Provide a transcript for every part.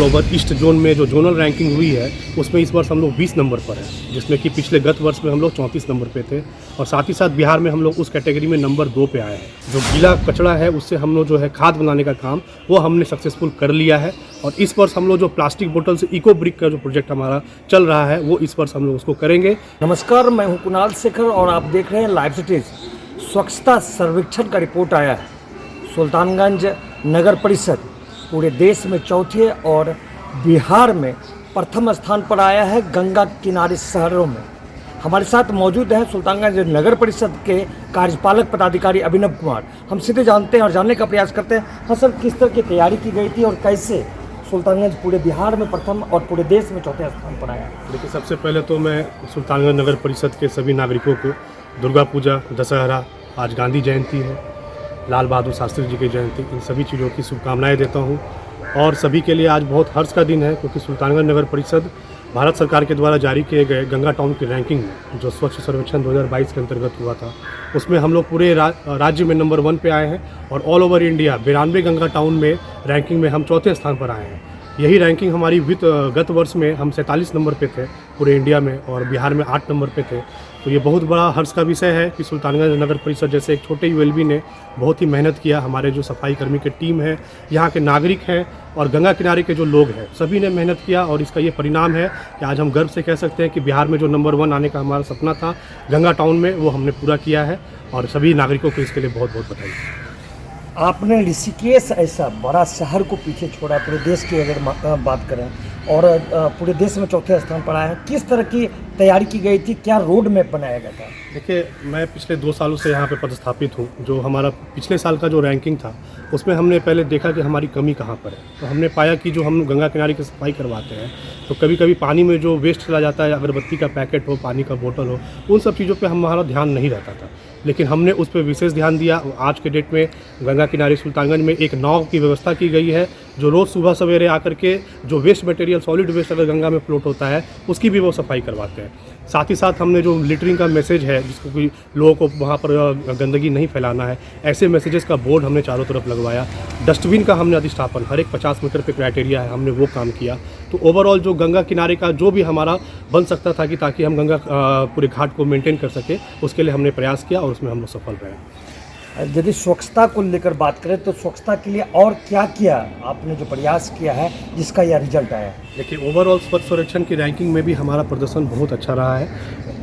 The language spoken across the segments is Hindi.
ऑल ओवर ईस्ट जोन में जो जोनल रैंकिंग हुई है उसमें इस वर्ष हम लोग 20 नंबर पर हैं, जिसमें कि पिछले गत वर्ष में हम लोग 34 नंबर पे थे। और साथ ही साथ बिहार में हम लोग उस कैटेगरी में नंबर 2 पे आए हैं। जो गीला कचरा है उससे हम लोग जो है खाद बनाने का काम वो हमने सक्सेसफुल कर लिया है। और इस वर्ष हम लोग जो प्लास्टिक बोतल से इको ब्रिक का जो प्रोजेक्ट हमारा चल रहा है वो इस वर्ष हम लोग उसको करेंगे। नमस्कार, मैं हूं कुणाल शेखर और आप देख रहे हैं लाइव सिटीज। स्वच्छता सर्वेक्षण का रिपोर्ट आया है। सुल्तानगंज नगर परिषद पूरे देश में चौथे और बिहार में प्रथम स्थान पर आया है गंगा किनारे शहरों में। हमारे साथ मौजूद हैं सुल्तानगंज नगर परिषद के कार्यपालक पदाधिकारी अभिनव कुमार। हम सीधे जानते हैं और जानने का प्रयास करते हैं, हाँ सर, किस तरह की तैयारी की गई थी और कैसे सुल्तानगंज पूरे बिहार में प्रथम और पूरे देश में चौथे स्थान पर आया? देखिए, सबसे पहले तो मैं सुल्तानगंज नगर परिषद के सभी नागरिकों को दुर्गा पूजा, दशहरा, आज गांधी जयंती है, लाल बहादुर शास्त्री जी की जयंती, इन सभी चीज़ों की शुभकामनाएं देता हूं। और सभी के लिए आज बहुत हर्ष का दिन है, क्योंकि सुल्तानगंज नगर परिषद भारत सरकार के द्वारा जारी किए गए गंगा टाउन की रैंकिंग में जो स्वच्छ सर्वेक्षण 2022 के अंतर्गत हुआ था उसमें हम लोग पूरे राज्य में नंबर 1 पे आए हैं। और all over India 92 Ganga town में रैंकिंग में हम चौथे स्थान पर आए हैं। यही रैंकिंग हमारी गत वर्ष में हम 47 नंबर पे थे पूरे इंडिया में, और बिहार में 8 नंबर पे थे। तो ये बहुत बड़ा हर्ष का विषय है कि सुल्तानगंज नगर परिषद जैसे एक छोटे यूएलबी ने बहुत ही मेहनत किया। हमारे जो सफाई कर्मी की टीम है, यहाँ के नागरिक हैं और गंगा किनारे के जो लोग हैं, सभी ने मेहनत किया। और इसका ये परिणाम है कि आज हम गर्व से कह सकते हैं कि बिहार में जो नंबर 1 आने का हमारा सपना था गंगा टाउन में, वो हमने पूरा किया है। और सभी नागरिकों को इसके लिए बहुत बहुत बधाई। आपने ऋषिकेश ऐसा बड़ा शहर को पीछे छोड़ा, पूरे देश की अगर बात करें, और पूरे देश में चौथे स्थान पर आए हैं। किस तरह की तैयारी की गई थी, क्या रोड मैप बनाया गया था? देखिए, मैं पिछले 2 सालों से यहाँ पे पदस्थापित हूँ। जो हमारा पिछले साल का जो रैंकिंग था उसमें हमने पहले देखा कि हमारी कमी कहाँ पर है। तो हमने पाया कि जो हम गंगा किनारे की सफाई करवाते हैं तो कभी कभी पानी में जो वेस्ट चला जाता है, अगरबत्ती का पैकेट हो, पानी का बोतल हो, उन सब चीज़ों पर हमारा ध्यान नहीं रहता था। लेकिन हमने उस पर विशेष ध्यान दिया। आज के डेट में गंगा किनारे सुल्तानगंज में एक नाव की व्यवस्था की गई है, जो रोज़ सुबह सवेरे आकर के जो वेस्ट मटेरियल, सॉलिड वेस्ट अगर गंगा में फ्लोट होता है उसकी भी वो सफाई करवाते हैं। साथ ही साथ हमने जो लिटरिंग का मैसेज है, जिसको कि लोगों को वहाँ पर गंदगी नहीं फैलाना है, ऐसे मैसेजेस का बोर्ड हमने चारों तरफ लगवाया। डस्टबिन का हमने अधिष्ठापन हर एक 50 मीटर पे क्राइटेरिया है, हमने वो काम किया। तो ओवरऑल जो गंगा किनारे का जो भी हमारा बन सकता था कि ताकि हम गंगा पूरे घाट को मेंटेन कर सके, उसके लिए हमने प्रयास किया और उसमें हम लोग सफल रहे। यदि स्वच्छता को लेकर बात करें तो स्वच्छता के लिए और क्या किया आपने, जो प्रयास किया है जिसका यह रिजल्ट आया? देखिए, ओवरऑल स्वच्छ सर्वेक्षण की रैंकिंग में भी हमारा प्रदर्शन बहुत अच्छा रहा है।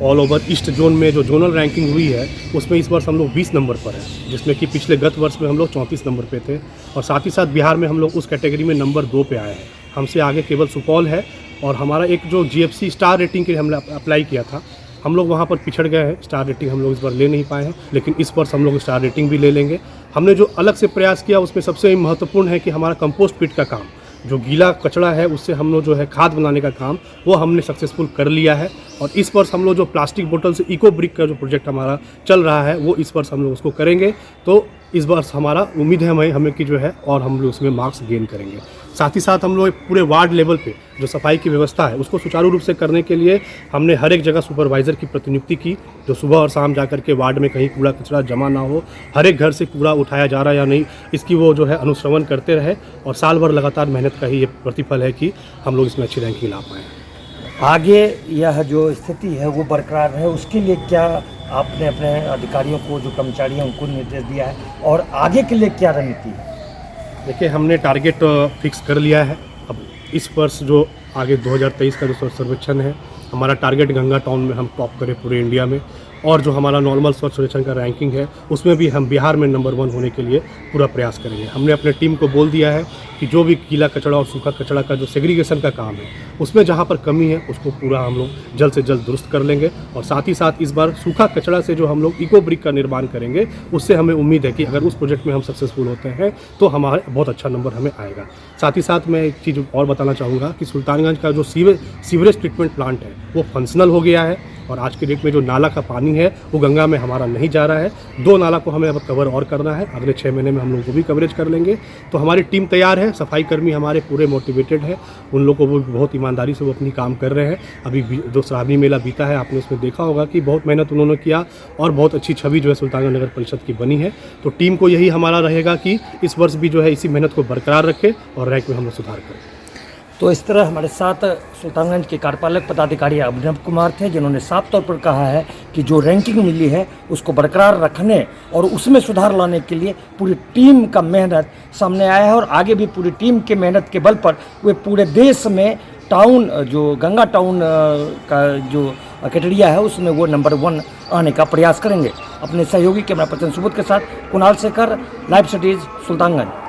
ऑल ओवर ईस्ट जोन में जो जोनल रैंकिंग हुई है उसमें इस वर्ष हम लोग 20 नंबर पर हैं, जिसमें कि पिछले गत वर्ष में हम लोग 34 नंबर पे थे। और साथ ही साथ बिहार में हम लोग उस कैटेगरी में नंबर 2 पे आए हैं। हमसे आगे केवल सुपौल है। और हमारा एक जो GFC स्टार रेटिंग के लिए हमने अप्लाई किया था, हम लोग वहाँ पर पिछड़ गए हैं। स्टार रेटिंग हम लोग इस बार ले नहीं पाए हैं, लेकिन इस वर्ष हम लोग स्टार रेटिंग भी ले लेंगे। हमने जो अलग से प्रयास किया उसमें सबसे महत्वपूर्ण है कि हमारा कंपोस्ट पिट का काम, जो गीला कचरा है उससे हम लोग जो है खाद बनाने का काम वो हमने सक्सेसफुल कर लिया है। और इस वर्ष हम लोग जो प्लास्टिक बोतल से इको ब्रिक का जो प्रोजेक्ट हमारा चल रहा है वो इस वर्ष हम लोग उसको करेंगे। तो इस वर्ष हमारा उम्मीद है हमें कि जो है और हम लोग उसमें मार्क्स गेन करेंगे। साथ ही साथ हम लोग पूरे वार्ड लेवल पे जो सफाई की व्यवस्था है उसको सुचारू रूप से करने के लिए हमने हर एक जगह सुपरवाइज़र की प्रतिनियुक्ति की, जो सुबह और शाम जाकर के वार्ड में कहीं कूड़ा कचरा जमा ना हो, हर एक घर से कूड़ा उठाया जा रहा है या नहीं, इसकी वो जो है अनुश्रवण करते रहे। और साल भर लगातार मेहनत का ही ये प्रतिफल है कि हम लोग इसमें अच्छी रैंकिंग ला पाएँ। आगे यह जो स्थिति है वो बरकरार है, उसके लिए क्या आपने अपने अधिकारियों को, जो कर्मचारी हैं, उनको निर्देश दिया है, और आगे के लिए क्या रणनीति है? देखिए, हमने टारगेट फिक्स कर लिया है। अब इस वर्ष जो आगे 2023 का जो सर्वेक्षण है, हमारा टारगेट गंगा टाउन में हम टॉप करें पूरे इंडिया में। और जो हमारा नॉर्मल स्वच्छ सर्वेक्षण का रैंकिंग है उसमें भी हम बिहार में नंबर 1 होने के लिए पूरा प्रयास करेंगे। हमने अपने टीम को बोल दिया है कि जो भी गीला कचरा और सूखा कचरा का जो सेग्रीगेशन का काम है उसमें जहाँ पर कमी है उसको पूरा हम लोग जल्द से जल्द दुरुस्त कर लेंगे। और साथ ही साथ इस बार सूखा कचरा से जो हम लोग इको ब्रिक का निर्माण करेंगे, उससे हमें उम्मीद है कि अगर उस प्रोजेक्ट में हम सक्सेसफुल होते हैं तो हमारे बहुत अच्छा नंबर हमें आएगा। साथ ही साथ मैं एक चीज़ और बताना चाहूँगा कि सुल्तानगंज का जो सीवरेज ट्रीटमेंट प्लांट है वो फंक्शनल हो गया है। और आज के डेट में जो नाला का पानी है वो गंगा में हमारा नहीं जा रहा है। 2 नाला को हमें अब कवर और करना है, अगले 6 महीने में हम लोग को भी कवरेज कर लेंगे। तो हमारी टीम तैयार है, सफाई कर्मी हमारे पूरे मोटिवेटेड है, उन लोगों को वो बहुत ईमानदारी से वो अपनी काम कर रहे हैं। अभी जो श्रावणी मेला बीता है आपने उसमें देखा होगा कि बहुत मेहनत उन्होंने किया और बहुत अच्छी छवि जो है सुल्तानगंज नगर परिषद की बनी है। तो टीम को यही हमारा रहेगा कि इस वर्ष भी जो है इसी मेहनत को बरकरार रखें और रैंक में हम लोग सुधार करें। तो इस तरह हमारे साथ सुल्तानगंज के कार्यपालक पदाधिकारी अभिनव कुमार थे, जिन्होंने साफ तौर पर कहा है कि जो रैंकिंग मिली है उसको बरकरार रखने और उसमें सुधार लाने के लिए पूरी टीम का मेहनत सामने आया है, और आगे भी पूरी टीम के मेहनत के बल पर वे पूरे देश में टाउन, जो गंगा टाउन का जो कैटेगरिया है उसमें वो नंबर 1 आने का प्रयास करेंगे। अपने सहयोगी कैमरा पर्सन सुबोध के साथ कुणाल शेखर, लाइव सिटीज़, सुल्तानगंज।